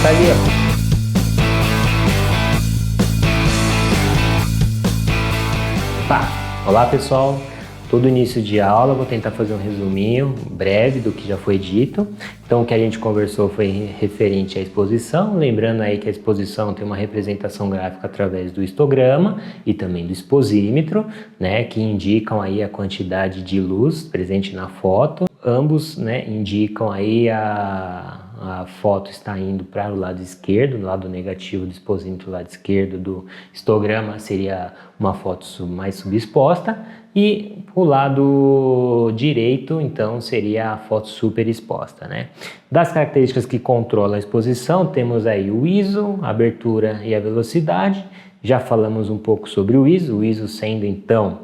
tá ali, ó. Olá pessoal, todo início de aula vou tentar fazer um resuminho breve do que já foi dito. Então o que a gente conversou foi referente à exposição, lembrando aí que a exposição tem uma representação gráfica através do histograma e também do exposímetro, né, que indicam aí a quantidade de luz presente na foto. Ambos, né, indicam aí a foto está indo para o lado esquerdo, no lado negativo do exposímetro, o lado esquerdo do histograma seria uma foto mais subexposta, e o lado direito, então, seria a foto superexposta, né? Das características que controlam a exposição, temos aí o ISO, a abertura e a velocidade. Já falamos um pouco sobre o ISO sendo, então,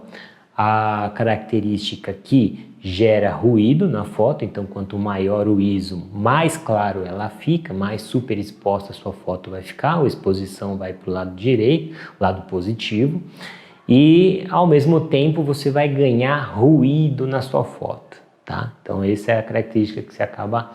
a característica que gera ruído na foto. Então quanto maior o ISO, mais claro ela fica, mais superexposta a sua foto vai ficar, a exposição vai para o lado direito, lado positivo, e ao mesmo tempo você vai ganhar ruído na sua foto, tá? Então essa é a característica que você acaba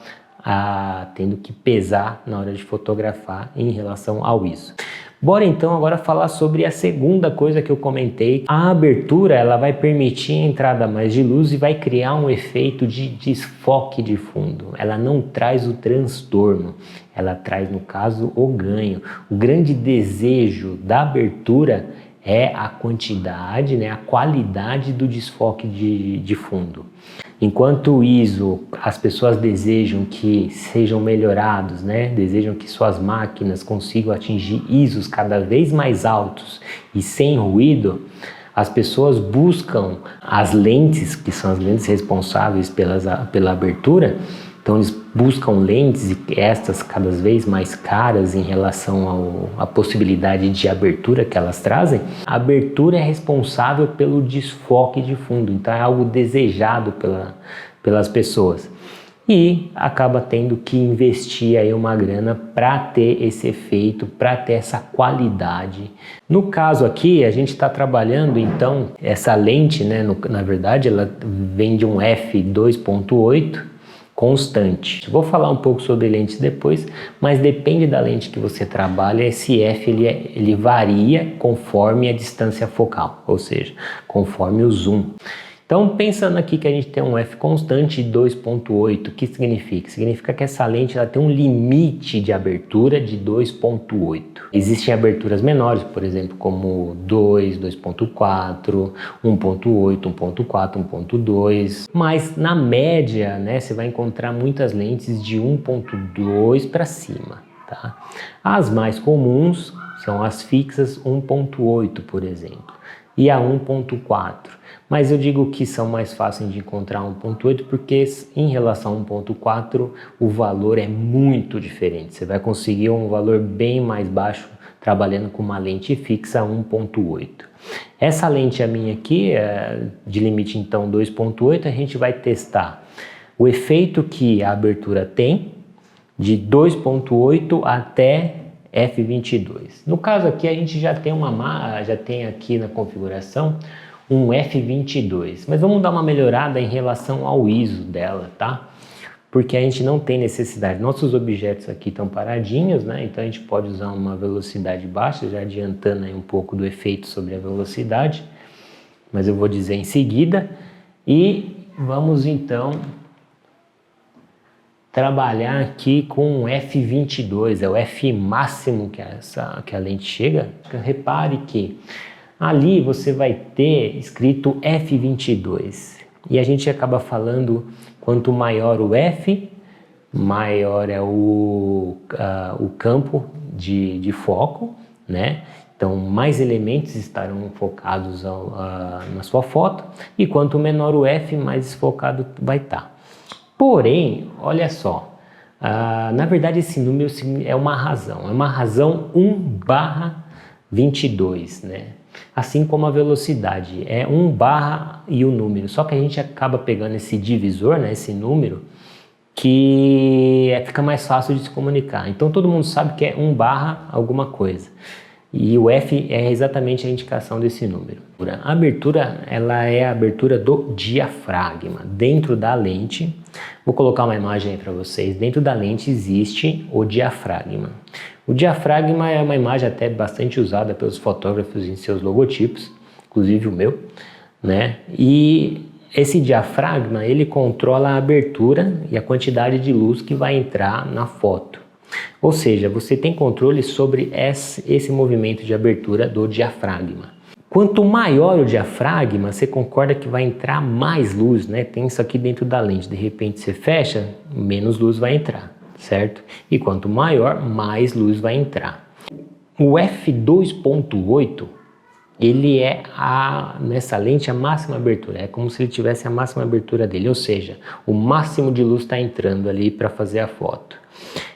tendo que pesar na hora de fotografar em relação ao ISO. Bora então agora falar sobre a segunda coisa que eu comentei. A abertura ela vai permitir a entrada mais de luz e vai criar um efeito de desfoque de fundo. Ela não traz o transtorno, ela traz, no caso, o ganho. O grande desejo da abertura é a quantidade, né, a qualidade do desfoque de fundo. Enquanto o ISO, as pessoas desejam que sejam melhorados, né? Desejam que suas máquinas consigam atingir ISOs cada vez mais altos e sem ruído, as pessoas buscam as lentes, que são as lentes responsáveis pela abertura. Então eles buscam lentes, e estas cada vez mais caras em relação à possibilidade de abertura que elas trazem. A abertura é responsável pelo desfoque de fundo, então é algo desejado pelas pessoas. E acaba tendo que investir aí uma grana para ter esse efeito, para ter essa qualidade. No caso aqui, a gente está trabalhando, então, essa lente, né, na verdade, ela vem de um f2.8, constante. Vou falar um pouco sobre lentes depois, mas depende da lente que você trabalha. Esse f ele varia conforme a distância focal, ou seja, conforme o zoom. Então, pensando aqui que a gente tem um f constante de 2.8, o que significa? Significa que essa lente ela tem um limite de abertura de 2.8. Existem aberturas menores, por exemplo, como 2, 2.4, 1.8, 1.4, 1.2, mas na média, né, você vai encontrar muitas lentes de 1.2 para cima, tá? As mais comuns são as fixas 1.8, por exemplo, e a 1.4. Mas eu digo que são mais fáceis de encontrar 1.8 porque em relação a 1.4 o valor é muito diferente. Você vai conseguir um valor bem mais baixo trabalhando com uma lente fixa 1.8. Essa lente a minha aqui, de limite então 2.8, a gente vai testar o efeito que a abertura tem de 2.8 até f22. No caso aqui a gente já tem aqui na configuração um f22, mas vamos dar uma melhorada em relação ao ISO dela, tá? Porque a gente não tem necessidade. Nossos objetos aqui estão paradinhos, né? Então a gente pode usar uma velocidade baixa, já adiantando aí um pouco do efeito sobre a velocidade, mas eu vou dizer em seguida. E vamos então trabalhar aqui com o f22, é o f máximo que a lente chega. Repare que ali você vai ter escrito f22 e a gente acaba falando quanto maior o f, maior é o campo de foco, né? Então mais elementos estarão focados na sua foto, e quanto menor o f, mais desfocado vai estar. Porém, olha só, na verdade esse número é uma razão 1/22, né? Assim como a velocidade é 1 barra e o número, só que a gente acaba pegando esse divisor, né, esse número, que fica mais fácil de se comunicar. Então todo mundo sabe que é 1 barra alguma coisa, e o F é exatamente a indicação desse número. A abertura, ela é a abertura do diafragma. Dentro da lente, vou colocar uma imagem aí para vocês, dentro da lente existe o diafragma. O diafragma é uma imagem até bastante usada pelos fotógrafos em seus logotipos, inclusive o meu, né? E esse diafragma, ele controla a abertura e a quantidade de luz que vai entrar na foto. Ou seja, você tem controle sobre esse movimento de abertura do diafragma. Quanto maior o diafragma, você concorda que vai entrar mais luz, né? Tem isso aqui dentro da lente, de repente você fecha, menos luz vai entrar, certo? E quanto maior, mais luz vai entrar. O f2.8, ele é nessa lente a máxima abertura, é como se ele tivesse a máxima abertura dele, ou seja, o máximo de luz está entrando ali para fazer a foto.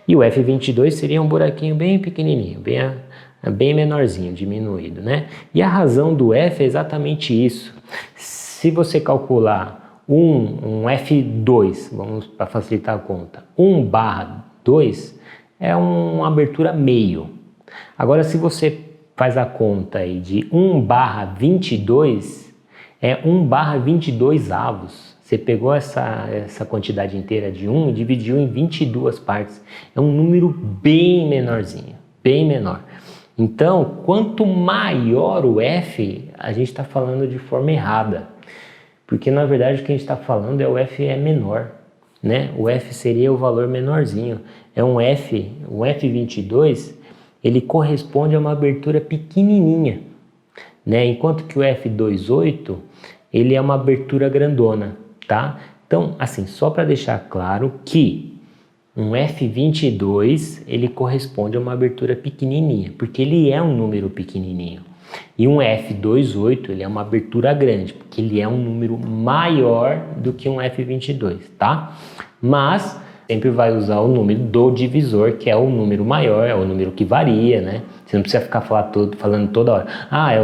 E o f22 seria um buraquinho bem pequenininho, bem menorzinho, diminuído, né? E a razão do f é exatamente isso. Se você calcular um f2, vamos para facilitar a conta, 1/2 é uma abertura meio. Agora, se você faz a conta aí de 1/22, é 1/22 avos. Você pegou essa quantidade inteira de 1 e dividiu em 22 partes. É um número bem menorzinho, bem menor. Então, quanto maior o f, a gente está falando de forma errada. Porque, na verdade, o que a gente está falando é o f é menor, né? O f seria o valor menorzinho. É um f22, ele corresponde a uma abertura pequenininha, né? Enquanto que o f28, ele é uma abertura grandona, tá? Então, assim, só para deixar claro que um f22, ele corresponde a uma abertura pequenininha, porque ele é um número pequenininho. E um f28, ele é uma abertura grande, porque ele é um número maior do que um f22, tá? Mas sempre vai usar o número do divisor, que é o número maior, é o número que varia, né? Você não precisa ficar falando toda hora.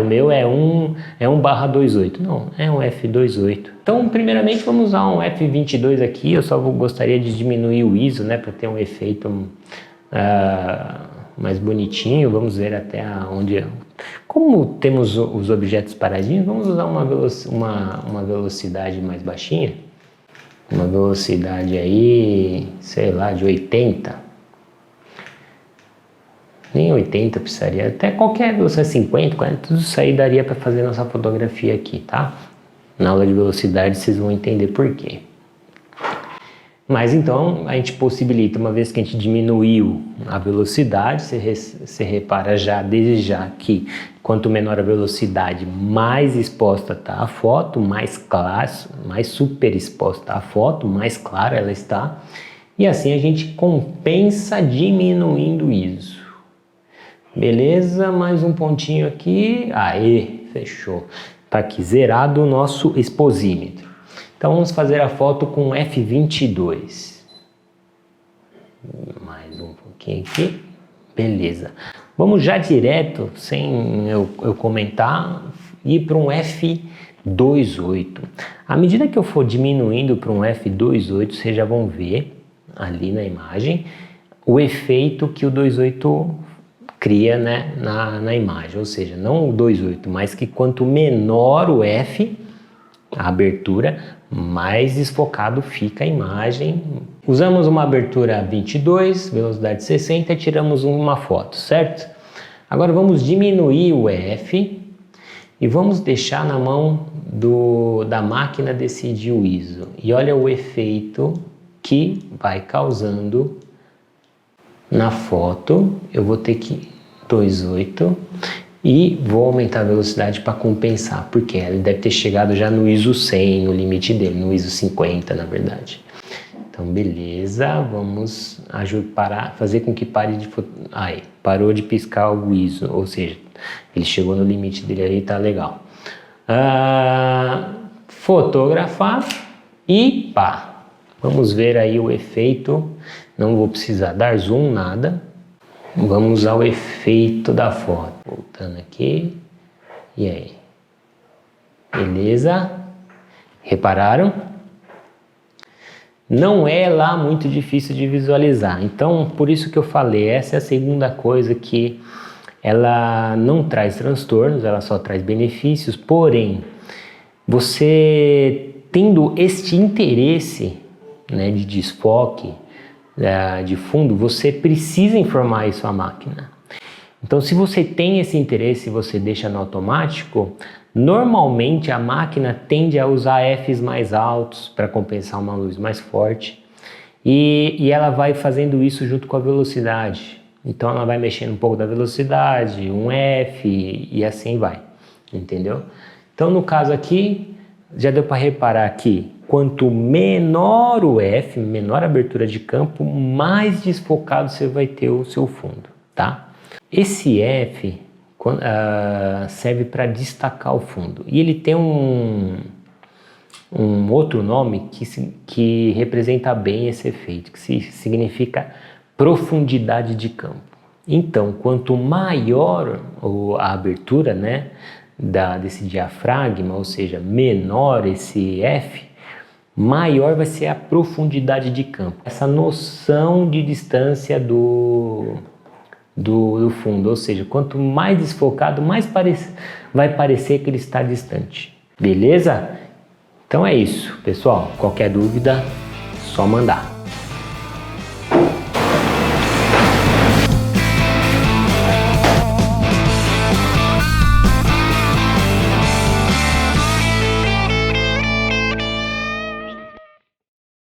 O meu é 1/28. Não, é um f28. Então, primeiramente, vamos usar um f22 aqui. Eu só gostaria de diminuir o ISO, né? Para ter um efeito mais bonitinho. Vamos ver até onde... Como temos os objetos paradinhos, vamos usar uma velocidade mais baixinha. Uma velocidade aí, sei lá, de 80. Nem 80 precisaria, até qualquer velocidade, 50, 40, tudo isso aí daria para fazer nossa fotografia aqui, tá? Na aula de velocidade vocês vão entender por quê. Mas então a gente possibilita, uma vez que a gente diminuiu a velocidade, você repara desde já que quanto menor a velocidade, mais exposta está a foto, mais clara, mais super exposta a foto, mais clara ela está. E assim a gente compensa diminuindo isso. Beleza? Mais um pontinho aqui. Aê, fechou. Tá aqui zerado o nosso exposímetro. Então vamos fazer a foto com f22. Mais um pouquinho aqui. Beleza. Vamos já direto, sem eu comentar, ir para um f2.8. À medida que eu for diminuindo para um f2.8, vocês já vão ver ali na imagem o efeito que o 2.8 cria, né, na imagem. Ou seja, não o 2.8, mas que quanto menor o f, a abertura, mais desfocado fica a imagem. Usamos uma abertura 22, velocidade 60 e tiramos uma foto, certo? Agora vamos diminuir o f e vamos deixar na mão da máquina decidir o ISO. E olha o efeito que vai causando na foto. Eu vou ter que 2.8 e vou aumentar a velocidade para compensar, porque ele deve ter chegado já no ISO 100, no limite dele, no ISO 50 na verdade. Então beleza, vamos fazer com que pare de... parou de piscar o ISO, ou seja, ele chegou no limite dele aí, tá legal. Fotografar e pá! Vamos ver aí o efeito, não vou precisar dar zoom, nada. Vamos ao efeito da foto. Voltando aqui. E aí? Beleza? Repararam? Não é lá muito difícil de visualizar. Então, por isso que eu falei, essa é a segunda coisa que ela não traz transtornos, ela só traz benefícios, porém, você tendo este interesse, né, de desfoque, de fundo, você precisa informar isso à máquina. Então, se você tem esse interesse e você deixa no automático, normalmente a máquina tende a usar Fs mais altos para compensar uma luz mais forte e ela vai fazendo isso junto com a velocidade. Então, ela vai mexendo um pouco da velocidade, um F e assim vai, entendeu? Então, no caso aqui, já deu para reparar que quanto menor o F, menor a abertura de campo, mais desfocado você vai ter o seu fundo, tá? Esse F serve para destacar o fundo e ele tem um outro nome que representa bem esse efeito, que significa profundidade de campo. Então, quanto maior a abertura, né, desse diafragma, ou seja, menor esse F, maior vai ser a profundidade de campo. Essa noção de distância do fundo, ou seja, quanto mais desfocado, mais vai parecer que ele está distante. Beleza? Então é isso, pessoal. Qualquer dúvida, só mandar.